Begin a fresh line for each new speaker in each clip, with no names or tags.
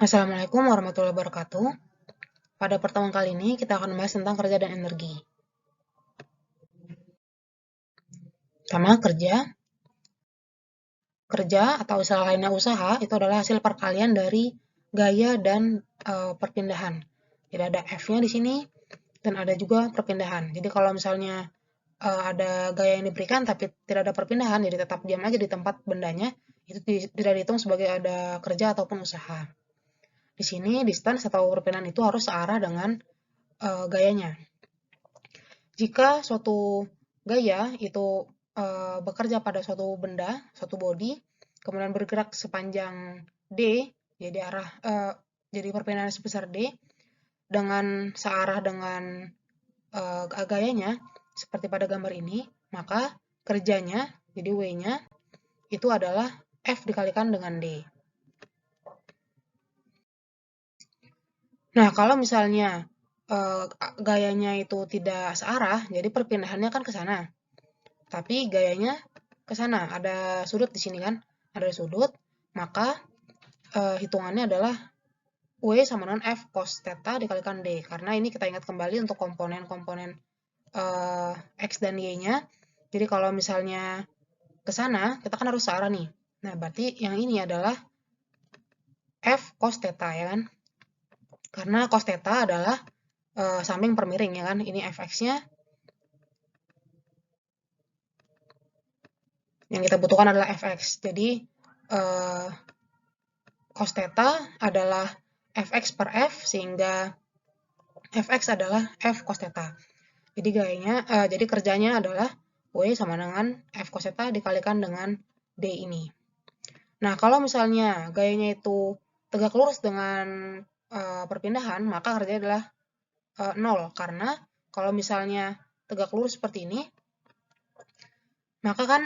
Assalamualaikum warahmatullahi wabarakatuh. Pada pertemuan kali ini kita akan membahas tentang kerja dan energi. Pertama, kerja. Kerja atau istilah lainnya usaha itu adalah hasil perkalian dari gaya dan perpindahan. Jadi ada F-nya di sini dan ada juga perpindahan. Jadi kalau misalnya ada gaya yang diberikan tapi tidak ada perpindahan, jadi tetap diam aja di tempat bendanya, itu tidak dihitung sebagai ada kerja ataupun usaha. Di sini distance atau perpindahan itu harus searah dengan gayanya. Jika suatu gaya itu bekerja pada suatu benda, suatu body, kemudian bergerak sepanjang D, jadi jadi perpindahan sebesar D, dengan searah dengan gayanya, seperti pada gambar ini, maka kerjanya, jadi W-nya, itu adalah F dikalikan dengan D. Nah, kalau misalnya gayanya itu tidak searah, jadi perpindahannya kan ke sana. Tapi gayanya ke sana, ada sudut di sini kan, ada sudut, maka hitungannya adalah W sama dengan F cos theta dikalikan D, karena ini kita ingat kembali untuk komponen-komponen X dan Y-nya, jadi kalau misalnya ke sana, kita kan harus searah nih, nah berarti yang ini adalah F cos theta ya kan, karena cos theta adalah samping per miring ya kan, ini Fx-nya, yang kita butuhkan adalah Fx, jadi cos theta adalah Fx per F, sehingga Fx adalah F cos theta. Jadi jadi kerjanya adalah W sama dengan F cos theta dikalikan dengan D ini. Nah, kalau misalnya gayanya itu tegak lurus dengan perpindahan, maka kerjanya adalah 0. Karena kalau misalnya tegak lurus seperti ini, maka kan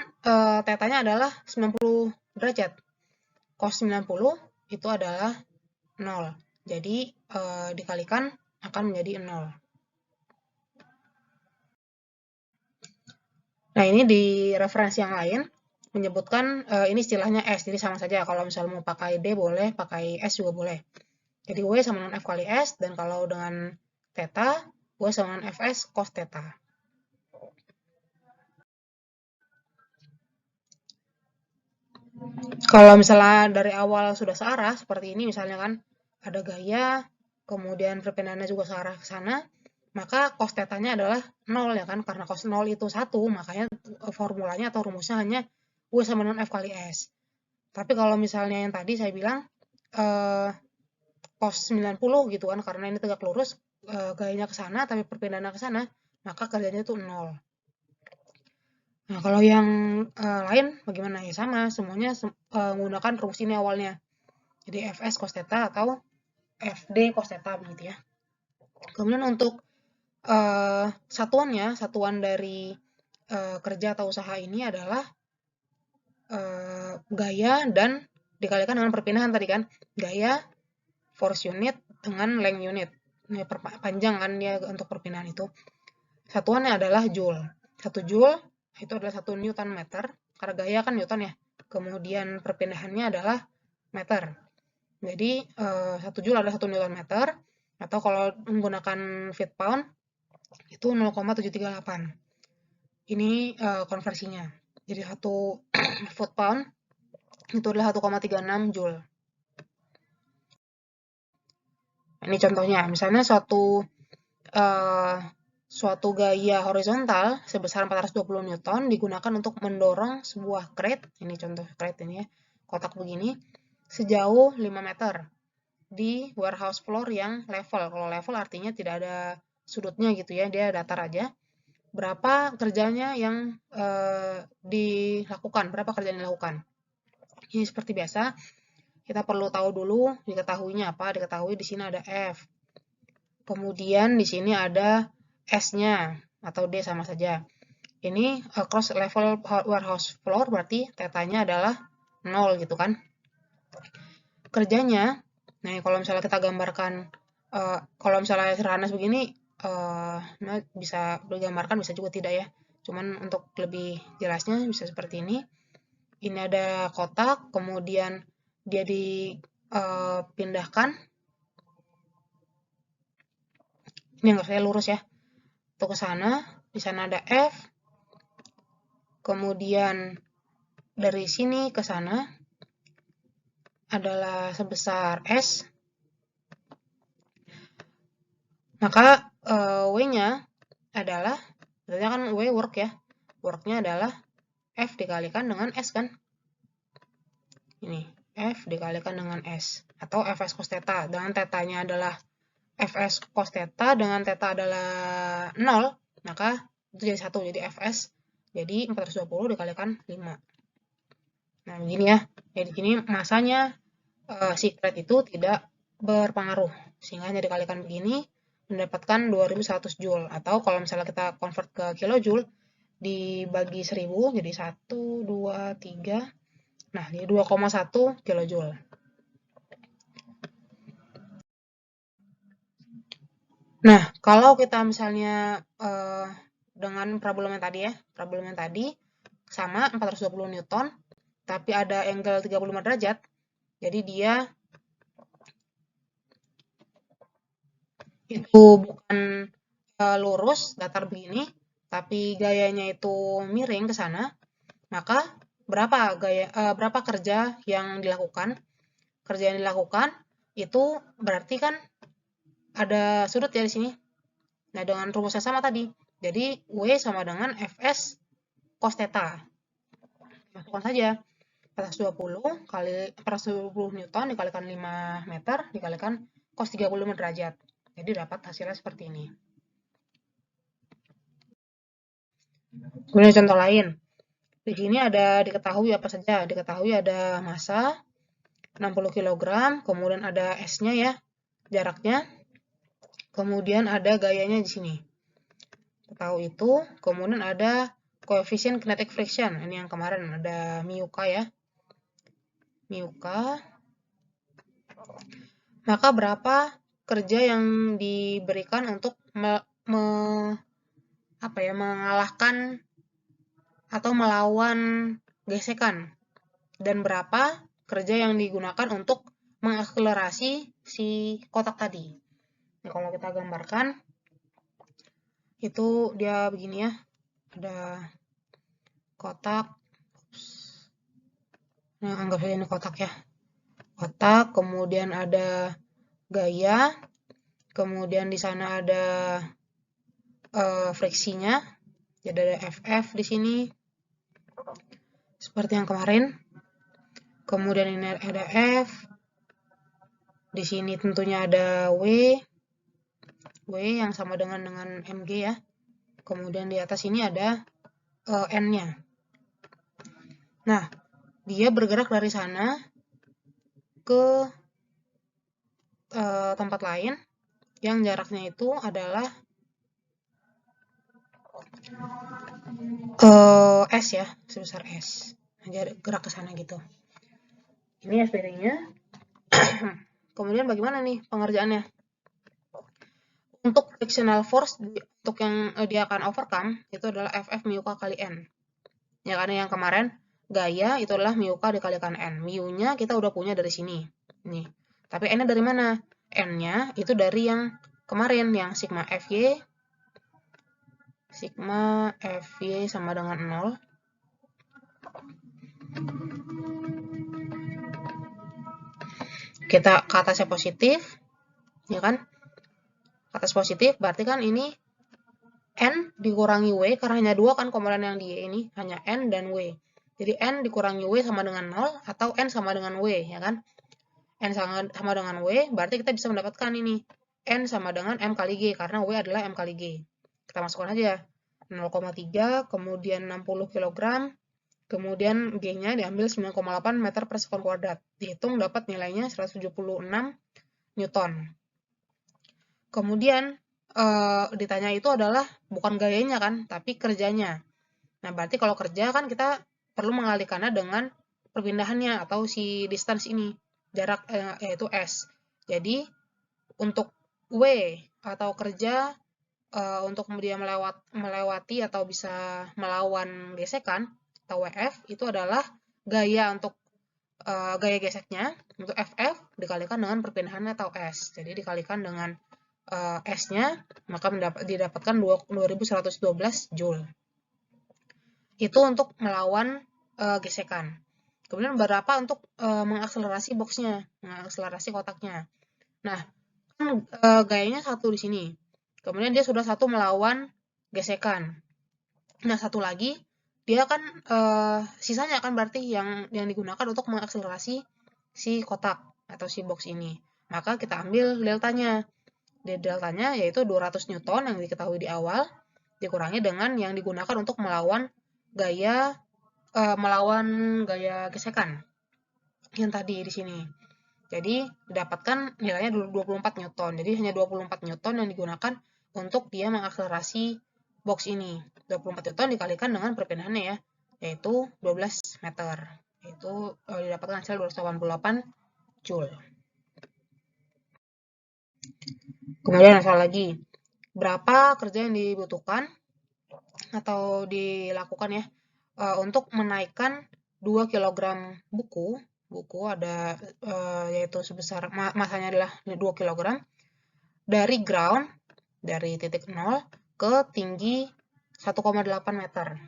tetanya adalah 90 derajat. Cos 90 itu adalah 0. Jadi dikalikan akan menjadi 0. Nah, ini di referensi yang lain menyebutkan ini istilahnya S, jadi sama saja. Kalau misalnya mau pakai D boleh, pakai S juga boleh. Jadi W sama dengan F kali S, dan kalau dengan theta, W sama dengan Fs cos theta. Kalau misalnya dari awal sudah searah, seperti ini misalnya kan, ada gaya, kemudian perpindahannya juga searah ke sana, maka cos theta-nya adalah 0 ya kan, karena cos 0 itu 1, makanya formulanya atau rumusnya hanya W sama dengan F kali S. Tapi kalau misalnya yang tadi saya bilang, cos 90 gitu kan, karena ini tegak lurus, gayanya ke sana, tapi perpindahannya ke sana, maka kerjanya itu 0. Nah, kalau yang lain bagaimana? Ya sama, semuanya menggunakan rumus ini awalnya. Jadi Fs cos theta atau Fd cos theta begitu ya. Kemudian untuk satuannya, satuan dari kerja atau usaha ini adalah gaya dan dikalikan dengan perpindahan tadi kan. Gaya force unit dengan length unit. Ini panjang kan dia untuk perpindahan itu. Satuannya adalah joule. 1 joule itu adalah 1 newton meter, karena gaya kan newton ya. Kemudian perpindahannya adalah meter. Jadi 1 joule adalah 1 newton meter, atau kalau menggunakan feet pound itu 0,738. Ini konversinya. Jadi 1 foot pound itu adalah 1,36 joule. Ini contohnya, misalnya suatu gaya horizontal sebesar 420 Newton digunakan untuk mendorong sebuah crate, ini contoh crate ini ya, kotak begini, sejauh 5 meter di warehouse floor yang level. Kalau level artinya tidak ada sudutnya gitu ya, dia datar aja. Berapa kerjanya yang dilakukan, berapa kerja yang dilakukan. Ini seperti biasa, kita perlu tahu dulu diketahuinya apa, diketahui di sini ada F. Kemudian di sini ada S-nya atau D sama saja. Ini cross level warehouse floor berarti tetanya adalah 0 gitu kan. Kerjanya, nah kalau misalnya kita gambarkan, kalau misalnya sederhana begini, bisa digambarkan bisa juga tidak ya. Cuman untuk lebih jelasnya bisa seperti ini. Ini ada kotak, kemudian dia pindahkan, ini nggak saya lurus ya, itu ke sana, di sana ada F, kemudian dari sini ke sana adalah sebesar S, maka W-nya adalah, berarti kan W work ya, work-nya adalah F dikalikan dengan S kan, ini F dikalikan dengan S, atau Fs cos theta, dengan tetanya adalah Fs cos theta, dengan theta adalah 0, maka itu jadi 1, jadi Fs jadi 420 dikalikan 5. Nah begini ya, jadi ini masanya secret itu tidak berpengaruh, sehingga hanya dikalikan begini mendapatkan 2100 joule, atau kalau misalnya kita convert ke kilojoule dibagi 1000 jadi 1, 2, 3, nah jadi 2,1 kilojoule. Nah, kalau kita misalnya dengan problem yang tadi ya, problem yang tadi sama 420 Newton, tapi ada angle 35 derajat, jadi dia itu bukan lurus, datar begini, tapi gayanya itu miring ke sana, maka berapa kerja yang dilakukan? Kerja yang dilakukan itu berarti kan ada sudut ya di sini. Nah, dengan rumusnya sama tadi. Jadi, W sama dengan Fs cos theta. Masukkan saja 420 kali 420 Newton dikalikan 5 meter dikalikan cos 35 derajat. Jadi dapat hasilnya seperti ini. Kemudian contoh lain. Di sini ada diketahui apa saja? Diketahui ada massa 60 kg, kemudian ada S-nya ya, jaraknya. Kemudian ada gayanya di sini. Tahu itu, kemudian ada koefisien kinetic friction. Ini yang kemarin ada mu K ya. Mu K. Maka berapa kerja yang diberikan untuk mengalahkan atau melawan gesekan, dan berapa kerja yang digunakan untuk mengakselerasi si kotak tadi. Nah, kalau kita gambarkan itu dia begini ya, ada kotak, nah anggap saja ini kotak ya, kotak, kemudian ada gaya, kemudian di sana ada friksinya, jadi ada FF di sini seperti yang kemarin, kemudian ini ada F, di sini tentunya ada W yang sama dengan mg ya, kemudian di atas ini ada N-nya. Nah, dia bergerak dari sana ke tempat lain yang jaraknya itu adalah S ya, sebesar S. Nah, gerak ke sana gitu. Ini SPD-nya. Kemudian bagaimana nih pengerjaannya? Untuk frictional force, untuk yang dia akan overcome, itu adalah FF mu K kali N. Ya, karena yang kemarin gaya itu adalah mu K dikalikan N. Mu-nya kita udah punya dari sini. Nih. Tapi N-nya dari mana? N-nya itu dari yang kemarin, yang sigma Fy. Sigma Fy sama dengan 0. Kita ke atasnya positif, ya kan? Atas positif, berarti kan ini N dikurangi W, karena hanya 2 kan komponen yang di ini, hanya N dan W. Jadi N dikurangi W sama dengan 0, atau N sama dengan W, ya kan? N sama dengan W, berarti kita bisa mendapatkan ini. N sama dengan M kali G, karena W adalah M kali G. Kita masukkan aja. 0,3, kemudian 60 kg, kemudian G-nya diambil 9,8 meter per sekon kuadrat. Dihitung dapat nilainya 176 Newton. Kemudian ditanya itu adalah bukan gayanya kan, tapi kerjanya. Nah, berarti kalau kerja kan kita perlu mengalihkannya dengan perpindahannya atau si distance ini, jarak yaitu S. Jadi untuk W atau kerja untuk dia melewati atau bisa melawan gesekan atau WF itu adalah gaya untuk gaya geseknya untuk FF dikalikan dengan perpindahannya atau S. Jadi dikalikan dengan S-nya, maka didapatkan 2112 Joule. Itu untuk melawan gesekan. Kemudian berapa untuk mengakselerasi boxnya, mengakselerasi kotaknya. Nah, kan gayanya satu di sini. Kemudian dia sudah satu melawan gesekan. Nah, satu lagi dia kan sisanya kan berarti yang digunakan untuk mengakselerasi si kotak atau si box ini. Maka kita ambil deltanya. Deltanya yaitu 200 Newton yang diketahui di awal dikurangi dengan yang digunakan untuk melawan gaya gesekan yang tadi di sini. Jadi didapatkan nilainya 24 Newton. Jadi hanya 24 Newton yang digunakan untuk dia mengakselerasi box ini. 24 Newton dikalikan dengan perpindahannya ya, yaitu 12 meter. Itu didapatkan hasil 288 Joule. Kemudian asal lagi, berapa kerja yang dibutuhkan atau dilakukan ya untuk menaikkan 2 kg buku ada yaitu sebesar masanya adalah 2 kg dari ground, dari titik 0 ke tinggi 1,8 meter.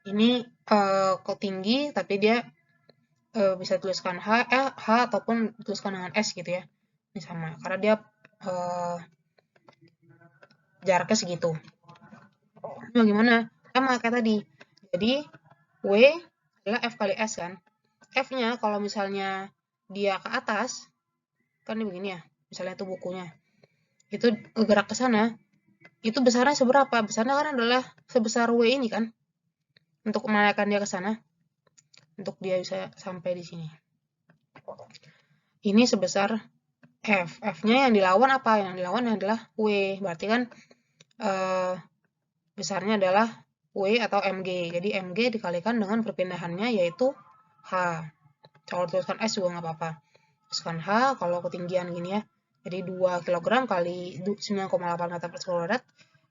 Ini ke tinggi tapi dia bisa tuliskan H ataupun tuliskan dengan S gitu ya. Ini sama karena dia jaraknya segitu. Nah, gimana? Sama kayak tadi. Jadi W adalah F kali S kan. F-nya kalau misalnya dia ke atas, kan ini begini ya, misalnya itu bukunya. Itu gerak ke sana, itu besarnya seberapa? Besarnya kan adalah sebesar W ini kan. Untuk menaikkan dia ke sana. Untuk dia bisa sampai di sini. Ini sebesar F. F-nya yang dilawan apa? Yang dilawan adalah W. Berarti kan besarnya adalah W atau mg. Jadi mg dikalikan dengan perpindahannya yaitu H. Kalau tuliskan S juga nggak apa-apa. Tuliskan H kalau ketinggian gini ya. Jadi 2 kg kali 9,8 meter per kuadrat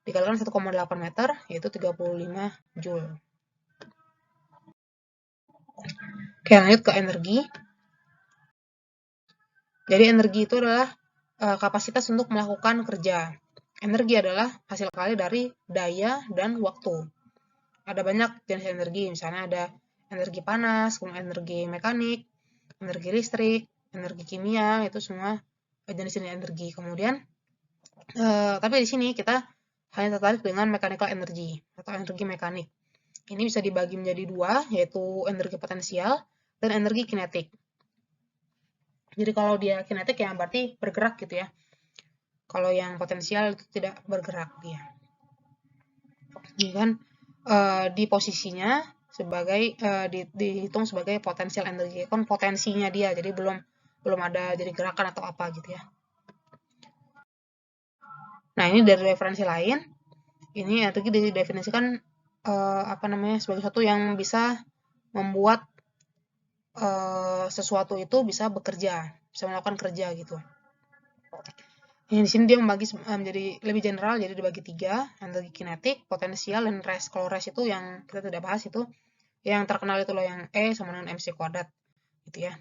dikalikan 1,8 meter yaitu 35 Joule. Oke, lanjut ke energi. Jadi energi itu adalah kapasitas untuk melakukan kerja. Energi adalah hasil kali dari daya dan waktu. Ada banyak jenis energi, misalnya ada energi panas, kemudian energi mekanik, energi listrik, energi kimia, itu semua jenis-jenis energi. Kemudian, tapi di sini kita hanya tertarik dengan mechanical energy atau energi mekanik. Ini bisa dibagi menjadi dua, yaitu energi potensial dan energi kinetik. Jadi kalau dia kinetik ya berarti bergerak gitu ya. Kalau yang potensial itu tidak bergerak dia. Ini kan di posisinya sebagai dihitung sebagai potensial energi, kan potensinya dia, jadi belum ada jadi gerakan atau apa gitu ya. Nah, ini dari referensi lain, ini energi didefinisikan sebagai sesuatu yang bisa membuat sesuatu itu bisa bekerja, bisa melakukan kerja gitu. Di sini dia membagi menjadi lebih general, jadi dibagi 3, energi kinetik, potensial, dan rest. Kalau rest itu yang kita tidak bahas itu, yang terkenal itu loh yang E sama dengan mc kuadrat, gitu ya.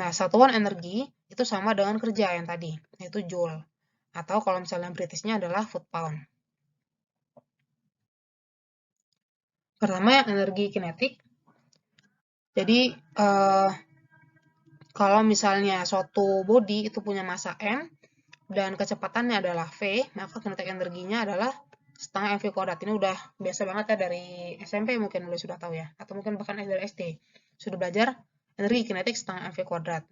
Nah, satuan energi itu sama dengan kerja yang tadi, yaitu Joule. Atau kalau misalnya Britishnya adalah foot pound. Pertama yang energi kinetik. Jadi, kalau misalnya suatu body itu punya massa M, dan kecepatannya adalah V, maka kinetik energinya adalah setengah mv kuadrat. Ini udah biasa banget ya dari SMP mungkin udah sudah tahu ya, atau mungkin bahkan dari SD sudah belajar energi kinetik setengah mv kuadrat.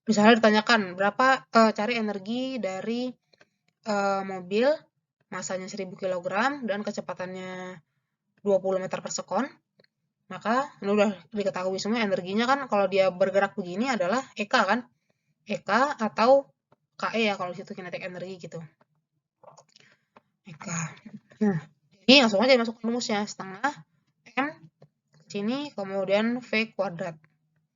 Misalnya ditanyakan berapa cari energi dari mobil masanya 1000 kg dan kecepatannya 20 meter per sekon, maka ini udah diketahui semua energinya kan kalau dia bergerak begini adalah EK kan, EK atau KE ya kalau di situ kinetik energi gitu. EK. Nah, jadi langsung aja masuk rumusnya, setengah M sini kemudian V kuadrat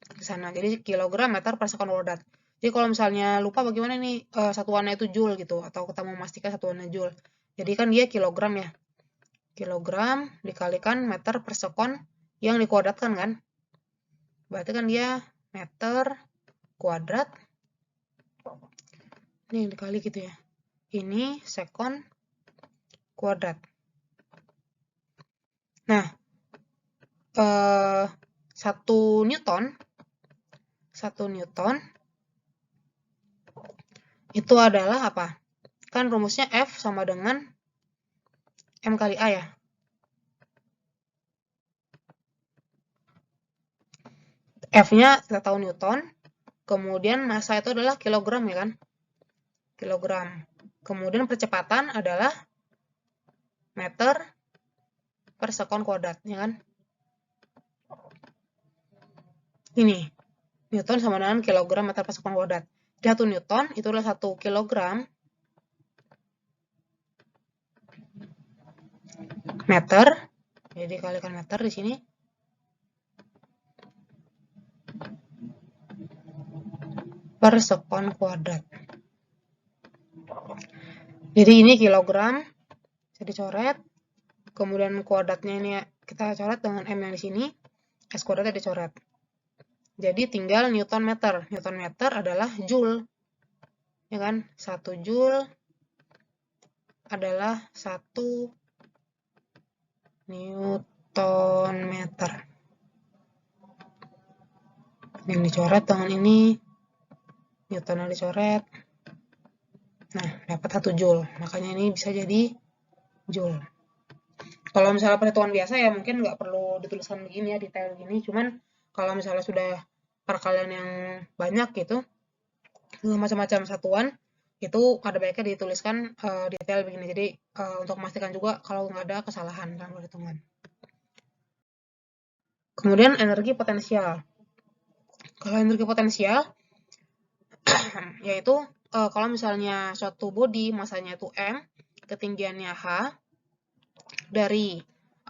ke sana. Jadi kilogram meter per sekon kuadrat. Jadi kalau misalnya lupa bagaimana nih satuannya itu Joule gitu atau kita mau memastikan satuannya Joule. Jadi kan dia kilogram ya. Kilogram dikalikan meter per sekon yang dikuadratkan kan. Berarti kan dia meter kuadrat. Ini yang dikali gitu ya. Ini sekon kuadrat. Nah, 1 Newton itu adalah apa? Kan rumusnya F sama dengan M kali A ya. F-nya kita tahu Newton, kemudian massa itu adalah kilogram ya kan? Kilogram. Kemudian percepatan adalah meter per sekon kuadrat, ya kan? Ini, Newton sama dengan kilogram meter per sekon kuadrat. 1 Newton itu adalah 1 kilogram meter, jadi dikalikan meter di sini. Per sekon kuadrat. Jadi ini kilogram, bisa dicoret. Kemudian kuadratnya ini kita coret dengan M yang di sini. S kuadratnya dicoret. Jadi tinggal Newton meter. Newton meter adalah joule. Ya kan? 1 joule adalah 1 Newton meter. Yang dicoret dengan ini, Newtonnya dicoret. Nah, dapat 1 joule. Makanya ini bisa jadi joule. Kalau misalnya perhitungan biasa ya mungkin nggak perlu dituliskan begini ya, detail begini. Cuman kalau misalnya sudah perkalian yang banyak gitu, macam-macam satuan, itu ada baiknya dituliskan detail begini. Jadi untuk memastikan juga kalau nggak ada kesalahan dalam perhitungan. Kemudian energi potensial. Kalau energi potensial, yaitu kalau misalnya suatu body masanya itu M, ketinggiannya H, dari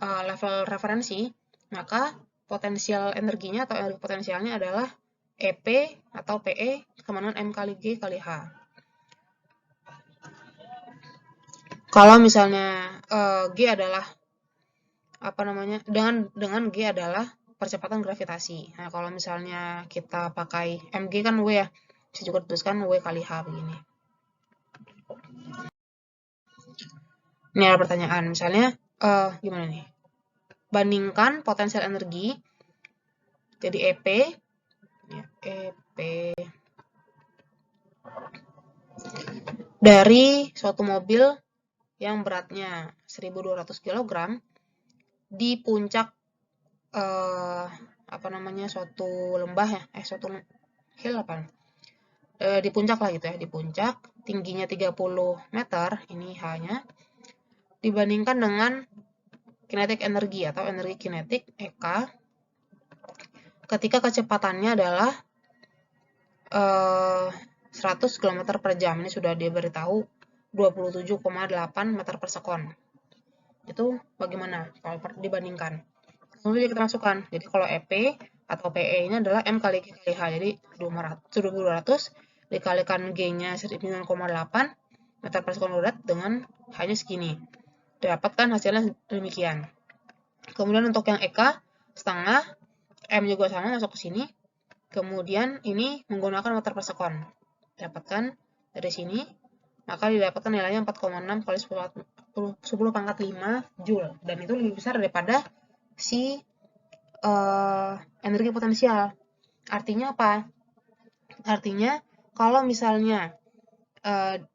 level referensi, maka potensial energinya atau energi potensialnya adalah EP atau PE sama dengan M kali G kali H. Kalau misalnya G adalah apa namanya, dengan G adalah percepatan gravitasi. Nah, kalau misalnya kita pakai mg kan W ya, bisa juga dituliskan W kali H begini. Ini ada pertanyaan, misalnya gimana nih? Bandingkan potensial energi jadi EP ya, EP dari suatu mobil yang beratnya 1.200 kg di puncak apa namanya, suatu lembah ya, suatu hill apa? Di puncak lah gitu ya, di puncak tingginya 30 meter, ini H-nya, dibandingkan dengan kinetik energi atau energi kinetik EK ketika kecepatannya adalah 100 km per jam. Ini sudah diberitahu 27,8 meter per sekon. Itu bagaimana kalau dibandingkan? Kemudian kita masukkan. Jadi kalau EP atau PE ini adalah M kali G kali H. Jadi 200 dikalikan G-nya 9,8 meter per sekon kuadrat dengan H-nya segini. Dapatkan hasilnya demikian. Kemudian untuk yang EK setengah, M juga sama masuk ke sini. Kemudian ini menggunakan meter per sekon. Dapatkan dari sini, maka didapatkan nilainya 4,6 kali 10 pangkat 5 Joule. Dan itu lebih besar daripada si energi potensial. Artinya apa? Artinya kalau misalnya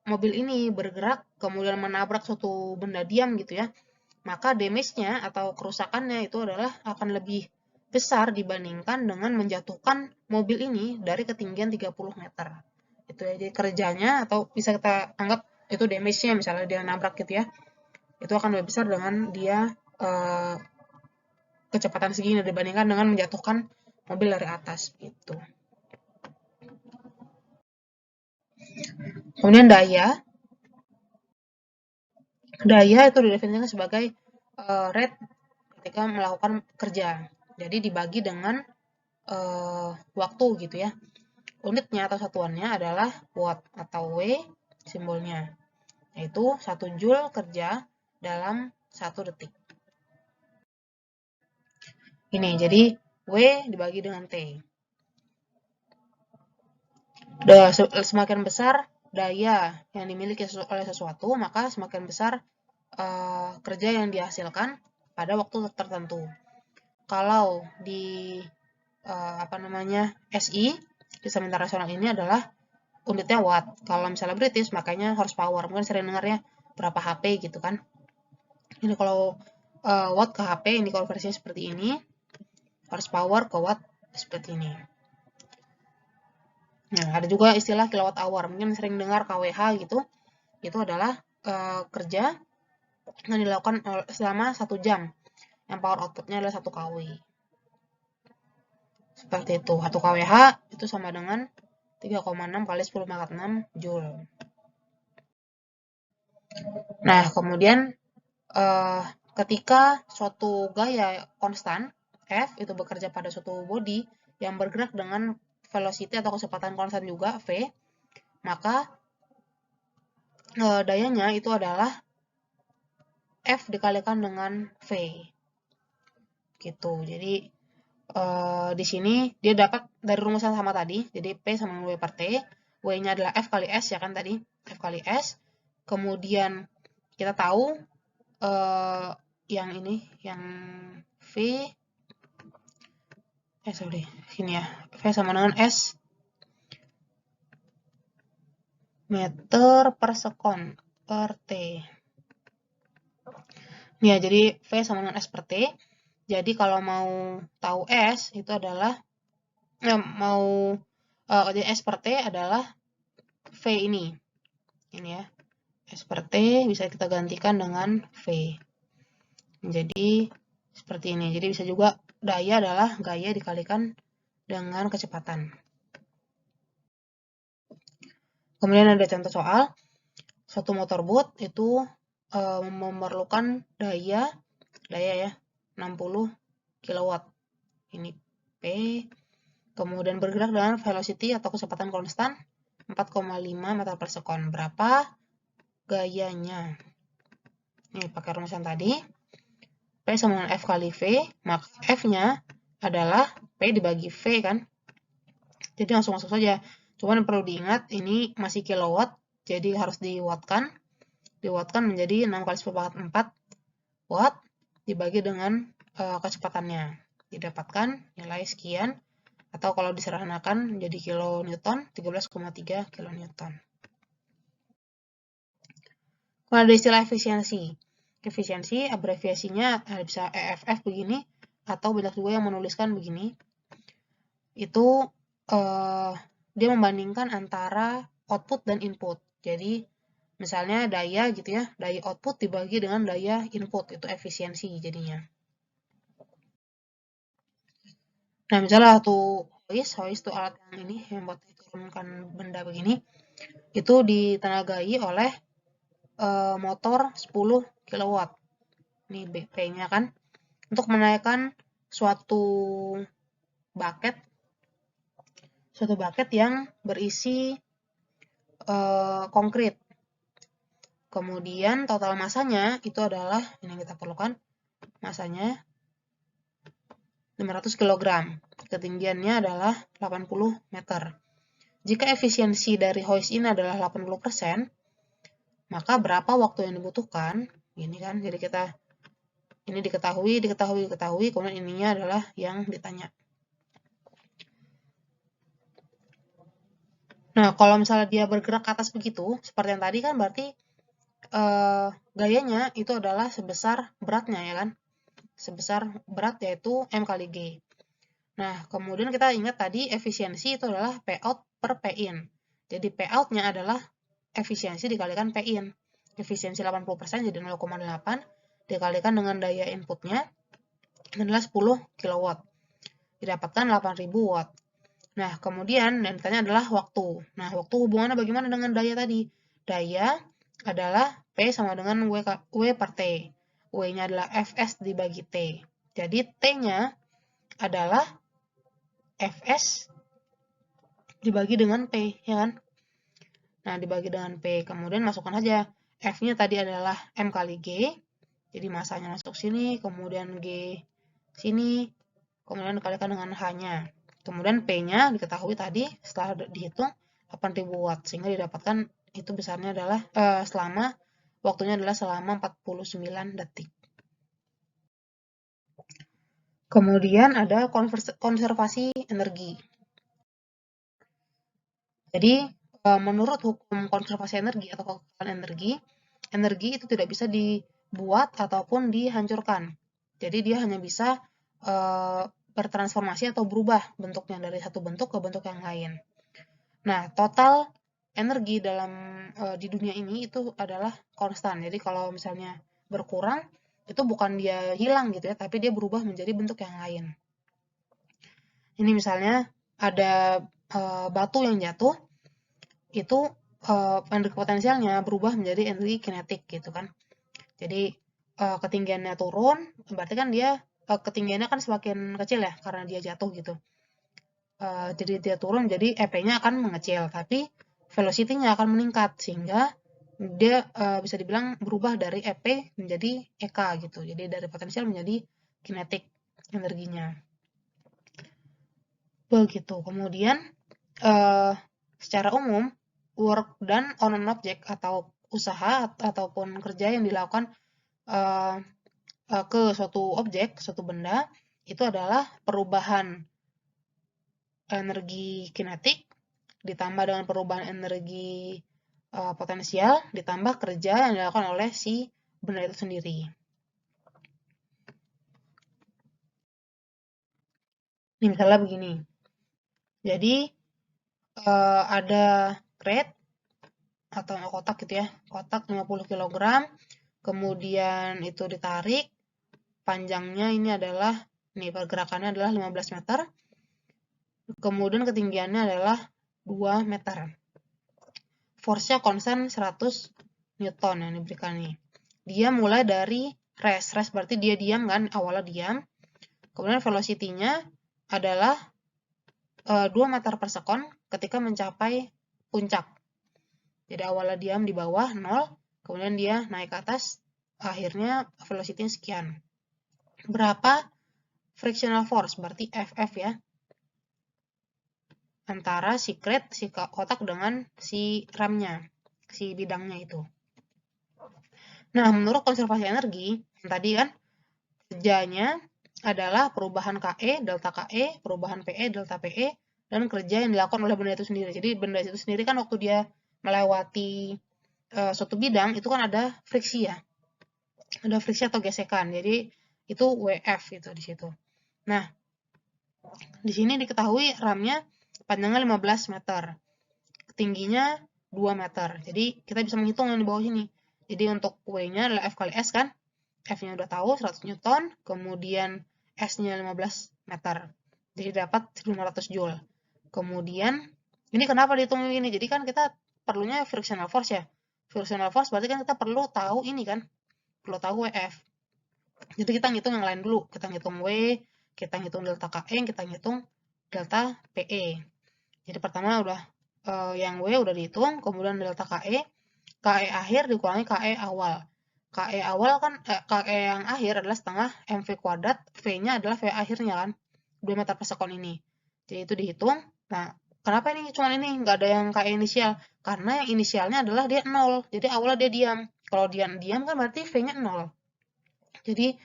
mobil ini bergerak kemudian menabrak suatu benda diam gitu ya, maka damage-nya atau kerusakannya itu adalah akan lebih besar dibandingkan dengan menjatuhkan mobil ini dari ketinggian 30 meter. Itu ya, jadi kerjanya atau bisa kita anggap itu damage-nya, misalnya dia nabrak gitu ya, itu akan lebih besar dengan dia kecepatan segini dibandingkan dengan menjatuhkan mobil dari atas gitu. Kemudian daya itu didefinisikan sebagai rate ketika melakukan kerja. Jadi dibagi dengan waktu gitu ya. Unitnya atau satuannya adalah watt atau W simbolnya. Yaitu 1 joule kerja dalam 1 detik. Ini, jadi W dibagi dengan T. Semakin besar daya yang dimiliki oleh sesuatu, maka semakin besar kerja yang dihasilkan pada waktu tertentu. Kalau di SI, sistem internasional ini adalah unitnya watt. Kalau misalnya British, makanya horsepower. Mungkin sering dengarnya berapa HP gitu kan. Ini kalau watt ke HP, ini konversinya seperti ini. Horsepower ke watt seperti ini. Nah, ada juga istilah kilowatt hour. Mungkin sering dengar kWh gitu. Itu adalah kerja yang dilakukan selama 1 jam. Yang power outputnya adalah 1 kW. Seperti itu. 1 kWh itu sama dengan 3,6 kali 10 pangkat 6 Joule. Nah, kemudian ketika suatu gaya konstan, F, itu bekerja pada suatu body yang bergerak dengan velocity atau kecepatan konstan juga, V, maka dayanya itu adalah F dikalikan dengan V. Gitu. Jadi, di sini dia dapat dari rumus yang sama tadi, jadi P sama W per T, W-nya adalah F kali S ya kan tadi, F kali S. Kemudian kita tahu yang ini, yang V, sini ya, V sama dengan S meter per sekon per T. Ya, jadi V sama dengan S per T. Jadi kalau mau tahu S itu adalah S per T adalah V ini. Ini ya. S per T bisa kita gantikan dengan V. Jadi seperti ini. Jadi bisa juga daya adalah gaya dikalikan dengan kecepatan. Kemudian ada contoh soal. Suatu motorboat itu memerlukan daya ya 60 kW. Ini P. Kemudian bergerak dengan velocity atau kecepatan konstan 4,5 meter per sekon. Berapa gayanya? Ini pakai rumus yang tadi. P sama dengan F kali V, maka F-nya adalah P dibagi V kan. Jadi langsung masuk saja. Cuman yang perlu diingat, ini masih kilowatt, jadi harus diwattkan. Diwattkan menjadi 6 kali 10 4 watt dibagi dengan kecepatannya. Didapatkan nilai sekian, atau kalau disederhanakan menjadi kilonewton, 13,3 kilonewton. Kalau ada istilah efisiensi. Efisiensi, abreviasinya bisa EFF begini, atau banyak juga yang menuliskan begini. Itu dia membandingkan antara output dan input. Jadi, misalnya daya gitu ya, daya output dibagi dengan daya input, itu efisiensi jadinya. Nah, misalnya satu hoist itu alat yang ini, yang buat diturunkan benda begini, itu ditenagai oleh motor 10 kW. Ini P-nya kan. Untuk menaikkan suatu bucket yang berisi konkrit. Kemudian total masanya itu adalah, ini yang kita perlukan, masanya 500 kg. Ketinggiannya adalah 80 meter. Jika efisiensi dari hoist ini adalah 80%, maka berapa waktu yang dibutuhkan? Ini kan, jadi kita ini diketahui, kemudian ininya adalah yang ditanya. Nah, kalau misalnya dia bergerak ke atas begitu, seperti yang tadi kan berarti gayanya itu adalah sebesar beratnya ya kan? Sebesar berat yaitu M kali G. Nah, kemudian kita ingat tadi efisiensi itu adalah P out per P in. Jadi P out-nya adalah efisiensi dikalikan P in. Efisiensi 80% jadi 0,8 dikalikan dengan daya inputnya adalah 10 kW. Didapatkan 8000 watt. Nah, kemudian yang ditanya adalah waktu. Nah, waktu hubungannya bagaimana dengan daya tadi? Daya adalah P sama dengan W per T. W-nya adalah Fs dibagi T. Jadi T-nya adalah Fs dibagi dengan P, ya kan? Nah, dibagi dengan P. Kemudian masukkan aja. F-nya tadi adalah M kali G. Jadi masanya masuk sini, kemudian G sini. kemudian dikalikan dengan H-nya. Kemudian P-nya diketahui tadi setelah dihitung 8.000 watt, sehingga didapatkan itu besarnya adalah waktunya adalah selama 49 detik. Kemudian ada konservasi energi. Jadi, menurut hukum konservasi energi atau kekayaan energi, energi itu tidak bisa dibuat ataupun dihancurkan. Jadi dia hanya bisa bertransformasi atau berubah bentuknya dari satu bentuk ke bentuk yang lain. Nah, total energi dalam di dunia ini itu adalah konstan. Jadi kalau misalnya berkurang, itu bukan dia hilang gitu ya, tapi dia berubah menjadi bentuk yang lain. Ini misalnya ada batu yang jatuh, itu energi potensialnya berubah menjadi energi kinetik gitu kan. Jadi ketinggiannya turun, berarti kan dia ketinggiannya kan semakin kecil ya karena dia jatuh gitu. Jadi dia turun, jadi EP-nya akan mengecil, tapi velocity-nya akan meningkat sehingga dia bisa dibilang berubah dari EP menjadi EK gitu. Jadi dari potensial menjadi kinetik energinya. Begitu. Kemudian secara umum work done on an object atau usaha ataupun kerja yang dilakukan ke suatu objek, suatu benda, itu adalah perubahan energi kinetik ditambah dengan perubahan energi potensial ditambah kerja yang dilakukan oleh si benda itu sendiri. Ini misalnya begini. Jadi ada crate atau kotak gitu ya, kotak 50 kg, kemudian itu ditarik, panjangnya ini adalah, pergerakannya adalah 15 meter, kemudian ketinggiannya adalah 2 meter. Force-nya konstan 100 Newton yang diberikan nih. Dia mulai dari rest berarti dia diam kan, awalnya diam, kemudian velocity-nya adalah 2 meter per sekon ketika mencapai puncak. Jadi awalnya diam di bawah 0, kemudian dia naik ke atas, akhirnya velocity-nya sekian. Berapa frictional force? Berarti FF ya. Antara si crate, si kotak dengan si remnya, si bidangnya itu. Nah, menurut konservasi energi, yang tadi kan, kerjanya adalah perubahan KE, delta KE, perubahan PE, delta PE, dan kerja yang dilakukan oleh benda itu sendiri. Jadi benda itu sendiri kan waktu dia melewati suatu bidang, itu kan ada friksi ya. Ada friksi atau gesekan. Jadi itu WF itu di situ. Nah, di sini diketahui ramnya panjangnya 15 meter. Tingginya 2 meter. Jadi kita bisa menghitung yang di bawah sini. Jadi untuk W-nya adalah F kali S kan. F-nya udah tahu 100 Newton, kemudian S-nya 15 meter. Jadi dapat 1500 Joule. Kemudian, ini kenapa dihitung ini? Jadi kan kita perlunya frictional force ya. Frictional force berarti kan kita perlu tahu ini kan. Perlu tahu WF. Jadi kita ngitung yang lain dulu. Kita ngitung W, kita ngitung delta KE, kita ngitung delta PE. Jadi pertama udah yang W udah dihitung, kemudian delta KE, KE akhir dikurangi KE awal. KE awal kan, KE yang akhir adalah setengah MV kuadrat, V-nya adalah V akhirnya kan, 2 meter per sekon ini. Jadi itu dihitung. Nah, kenapa ini cuma ini, nggak ada yang KE inisial? Karena yang inisialnya adalah dia 0, jadi awalnya dia diam. Kalau dia diam kan berarti V-nya 0. Jadi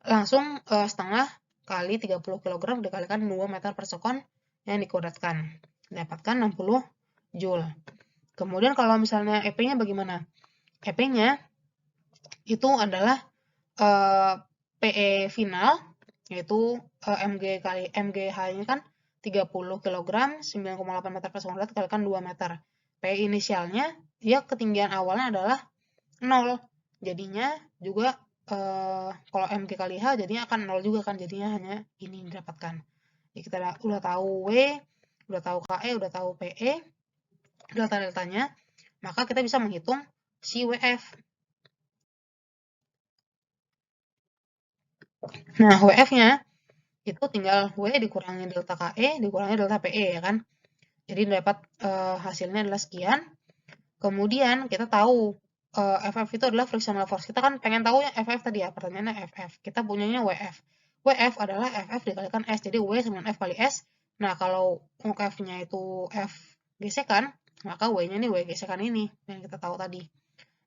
langsung setengah kali 30 kg dikalikan 2 meter per sekon yang dikuadratkan. Dapatkan 60 Joule. Kemudian kalau misalnya EP-nya bagaimana? EP-nya itu adalah PE final, yaitu MG kali MGH-nya kan 30 kg, 9,8 meter per sekon dikalikan 2 meter. PE inisialnya, dia ketinggian awalnya adalah 0. Jadinya juga kalau MG kali H jadinya akan 0 juga kan, jadinya hanya ini didapatkan. Jadi kita udah tahu W, udah tahu KE, udah tahu PE, delta-deltanya, maka kita bisa menghitung si WF. Nah, WF-nya itu tinggal W dikurangi delta KE, dikurangi delta PE ya kan. Jadi dapat hasilnya adalah sekian. Kemudian kita tahu FF itu adalah frictional force. Kita kan pengen tahu yang FF tadi ya, pertanyaannya FF. Kita punyanya WF. WF adalah FF dikalikan S. Jadi W sama F kali S. Nah, kalau untuk F-nya itu F gesekan, maka W-nya ini W gesekan ini yang kita tahu tadi.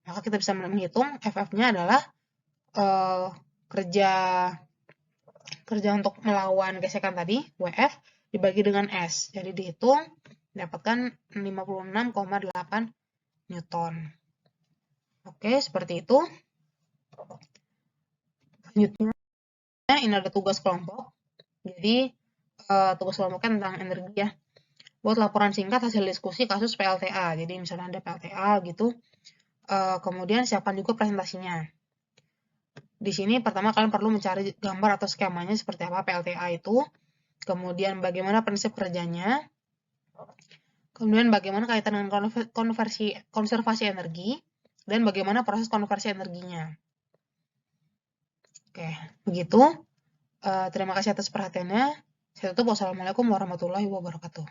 Maka kita bisa menghitung FF-nya adalah kerja untuk melawan gesekan tadi, WF, dibagi dengan S. Jadi dihitung, dapatkan 56,8 Newton. Oke, seperti itu. Selanjutnya, ini ada tugas kelompok. Jadi, tugas kelompoknya tentang energi ya. Buat laporan singkat hasil diskusi kasus PLTA. Jadi, misalnya ada PLTA gitu. Kemudian siapkan juga presentasinya. Di sini pertama kalian perlu mencari gambar atau skemanya seperti apa PLTA itu. Kemudian bagaimana prinsip kerjanya. Kemudian bagaimana kaitan dengan konservasi energi. Dan bagaimana proses konversi energinya. Oke, begitu. Terima kasih atas perhatiannya. Saya tutup. Wassalamualaikum warahmatullahi wabarakatuh.